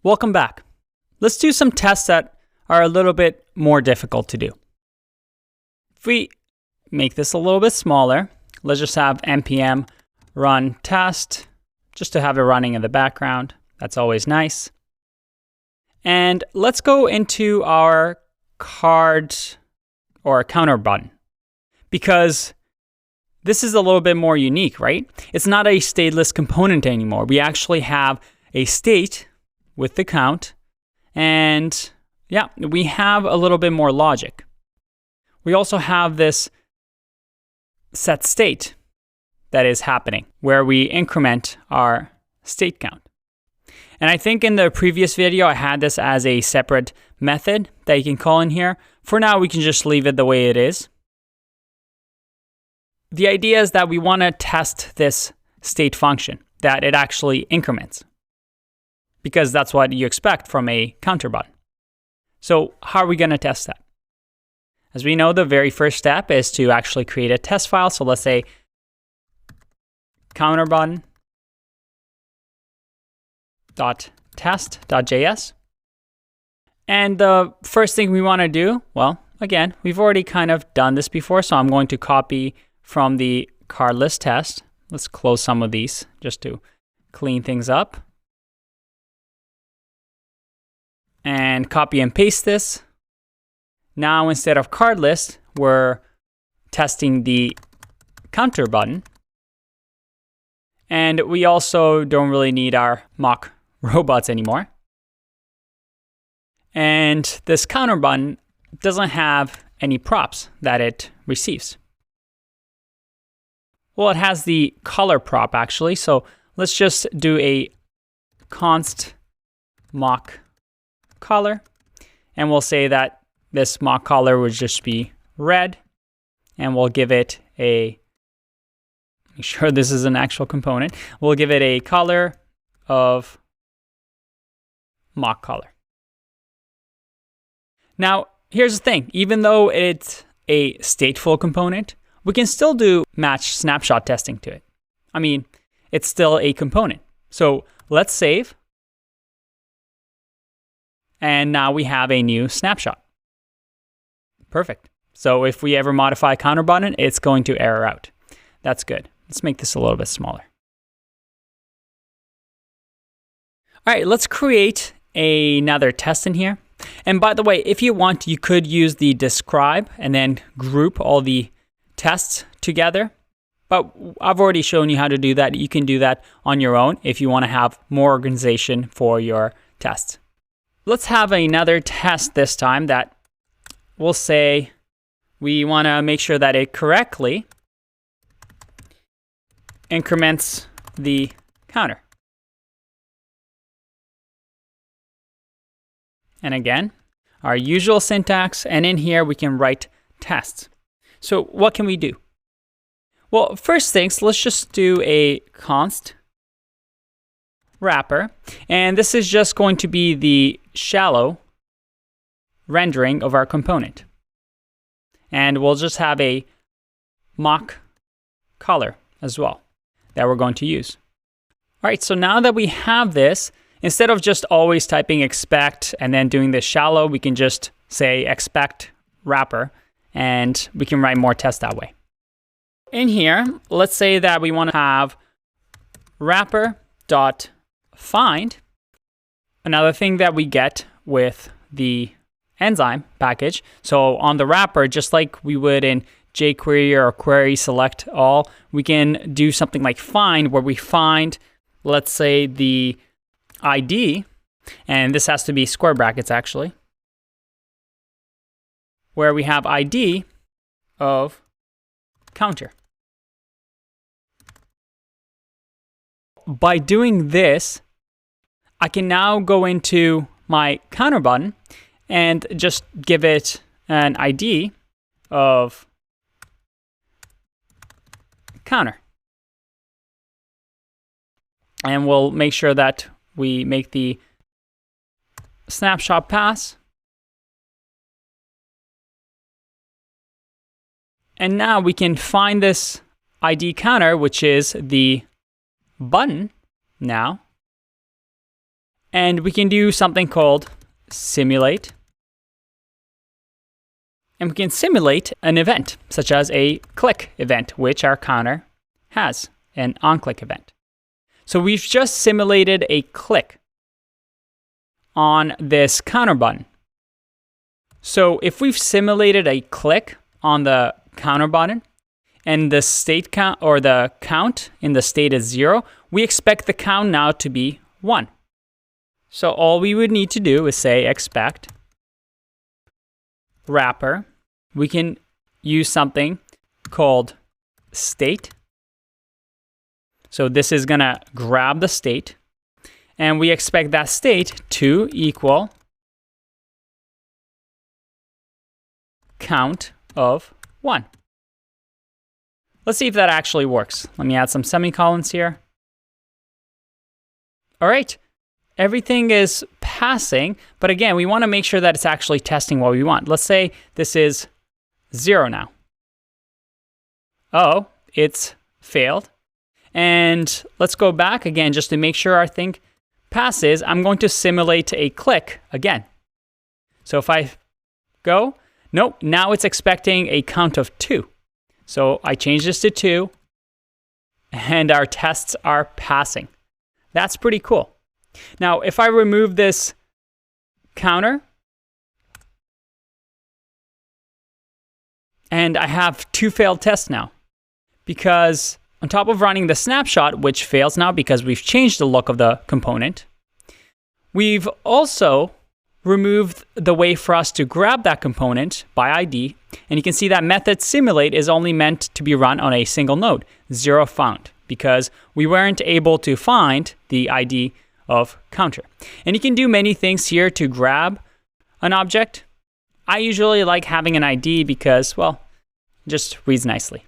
Welcome back. Let's do some tests that are a little bit more difficult to do. If we make this a little bit smaller, let's just have npm run test, just to have it running in the background. That's always nice. And let's go into our card or counter button, because this is a little bit more unique, right? It's not a stateless component anymore. We actually have a state with the count, and yeah, we have a little bit more logic. We also have this set state that is happening where we increment our state count. And I think in the previous video, I had this as a separate method that you can call in here. For now, we can just leave it the way it is. The idea is that we want to test this state function, that it actually increments, because that's what you expect from a counter button. So how are we going to test that? As we know, the very first step is to actually create a test file. So let's say counter button .test.js. And the first thing we want to do, well, again, we've already kind of done this before, so I'm going to copy from the card list test. Let's close some of these just to clean things up. And copy and paste this. Now, instead of card list, we're testing the counter button. And we also don't really need our mock robots anymore. And this counter button doesn't have any props that it receives. Well, it has the color prop actually. So let's just do a const mock color. And we'll say that this mock color would just be red. And we'll give it make sure this is an actual component. We'll give it a color of mock color. Now, here's the thing. Even though it's a stateful component, we can still do match snapshot testing to it. I mean, it's still a component. So let's save. And now we have a new snapshot. Perfect. So if we ever modify counter button, it's going to error out. That's good. Let's make this a little bit smaller. All right, let's create another test in here. And by the way, if you want, you could use the describe and then group all the tests together. But I've already shown you how to do that. You can do that on your own if you want to have more organization for your tests. Let's have another test this time that we'll say we want to make sure that it correctly increments the counter. And again, our usual syntax, and in here we can write tests. So what can we do? Well, first things, let's just do a const wrapper. And this is just going to be the shallow rendering of our component. And we'll just have a mock color as well that we're going to use. All right, so now that we have this, instead of just always typing expect and then doing this shallow, we can just say expect wrapper, and we can write more tests that way. In here, let's say that we want to have wrapper.find. Another thing that we get with the enzyme package. So on the wrapper, just like we would in jQuery or query select all, we can do something like find, where we find, let's say, the ID, and this has to be square brackets actually, where we have ID of counter. By doing this, I can now go into my counter button and just give it an ID of counter. And we'll make sure that we make the snapshot pass. And now we can find this ID counter, which is the button now, And we can do something called simulate. And we can simulate an event, such as a click event, which our counter has, an onClick event. So we've just simulated a click on this counter button. So if we've simulated a click on the counter button and the state count or the count in the state is 0, we expect the count now to be 1. So all we would need to do is say expect wrapper. We can use something called state. So this is going to grab the state, and we expect that state to equal count of 1. Let's see if that actually works. Let me add some semicolons here. All right. Everything is passing, but again, we want to make sure that it's actually testing what we want. Let's say this is 0 now. Oh, it's failed. And let's go back again just to make sure our thing passes. I'm going to simulate a click again. So if I go, nope, now it's expecting a count of 2. So I change this to 2, and our tests are passing. That's pretty cool. Now, if I remove this counter, and I have 2 failed tests now, because on top of running the snapshot, which fails now because we've changed the look of the component, we've also removed the way for us to grab that component by ID. And you can see that method simulate is only meant to be run on a single node, 0 found, because we weren't able to find the ID of counter. And you can do many things here to grab an object. I usually like having an ID because, well, it just reads nicely.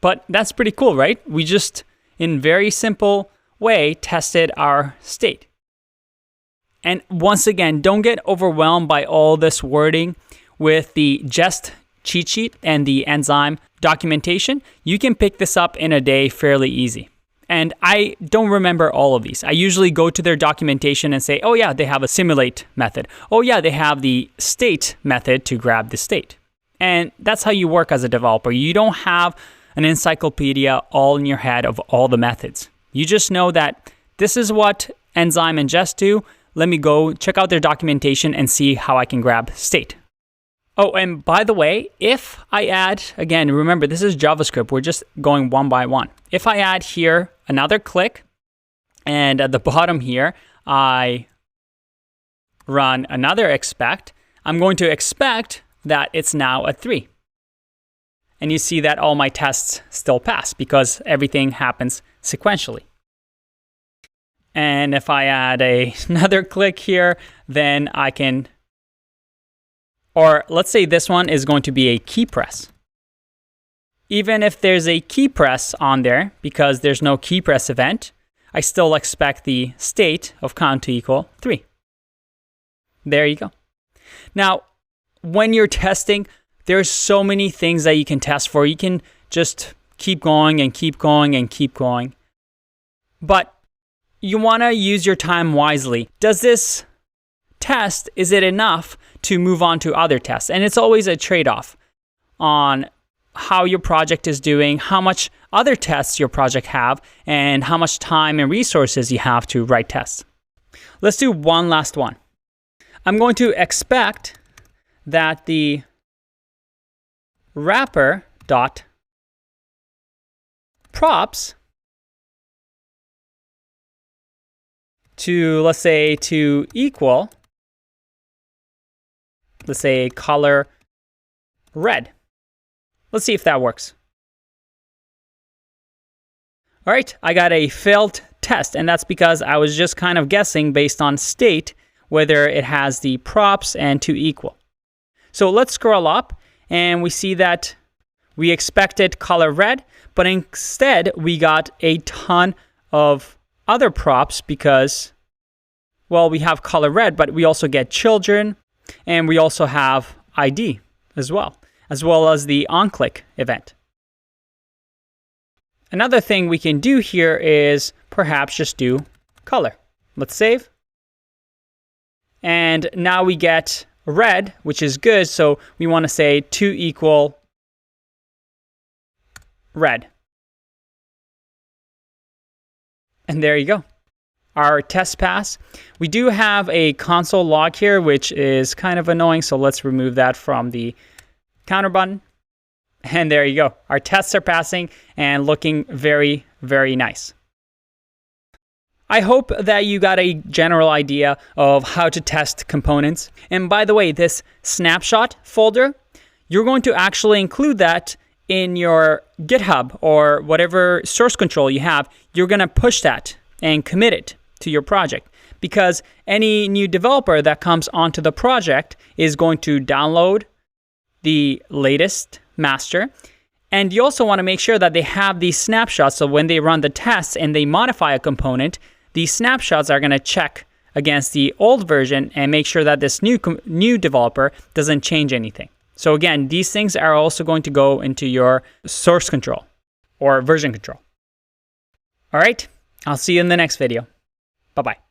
But that's pretty cool, right? We just, in very simple way, tested our state. And once again, don't get overwhelmed by all this wording with the Jest cheat sheet and the Enzyme documentation. You can pick this up in a day fairly easy. And I don't remember all of these. I usually go to their documentation and say, oh yeah, they have a simulate method. Oh yeah, they have the state method to grab the state. And that's how you work as a developer. You don't have an encyclopedia all in your head of all the methods. You just know that this is what Enzyme and Jest do. Let me go check out their documentation and see how I can grab state. Oh, and by the way, if I add, again, remember, this is JavaScript. We're just going one by one. If I add here another click, and at the bottom here, I run another expect, I'm going to expect that it's now a 3. And you see that all my tests still pass because everything happens sequentially. And if I add another click here, then I can, or let's say this one is going to be a key press. Even if there's a key press on there, because there's no key press event, I still expect the state of count to equal 3. There you go. Now, when you're testing, there's so many things that you can test for. You can just keep going and keep going and keep going. But you want to use your time wisely. Does this test, is it enough to move on to other tests? And it's always a trade-off on how your project is doing, how much other tests your project have, and how much time and resources you have to write tests. Let's do one last one. I'm going to expect that the wrapper dot props to, let's say, to equal, let's say, color red. Let's see if that works. All right, I got a failed test, and that's because I was just kind of guessing based on state whether it has the props and to equal. So let's scroll up, and we see that we expected color red, but instead we got a ton of other props because, well, we have color red, but we also get children, and we also have ID as well as the onClick event. Another thing we can do here is perhaps just do color. Let's save. And now we get red, which is good. So we want to say to equal red. And there you go. Our test pass. We do have a console log here, which is kind of annoying. So let's remove that from the counter button. And there you go. Our tests are passing and looking very, very nice. I hope that you got a general idea of how to test components. And by the way, this snapshot folder, you're going to actually include that in your GitHub or whatever source control you have. You're going to push that and commit it to your project, because any new developer that comes onto the project is going to download the latest master. And you also want to make sure that they have these snapshots, so when they run the tests and they modify a component, these snapshots are going to check against the old version and make sure that this new developer doesn't change anything. So again, these things are also going to go into your source control or version control. All right, I'll see you in the next video. Bye-bye.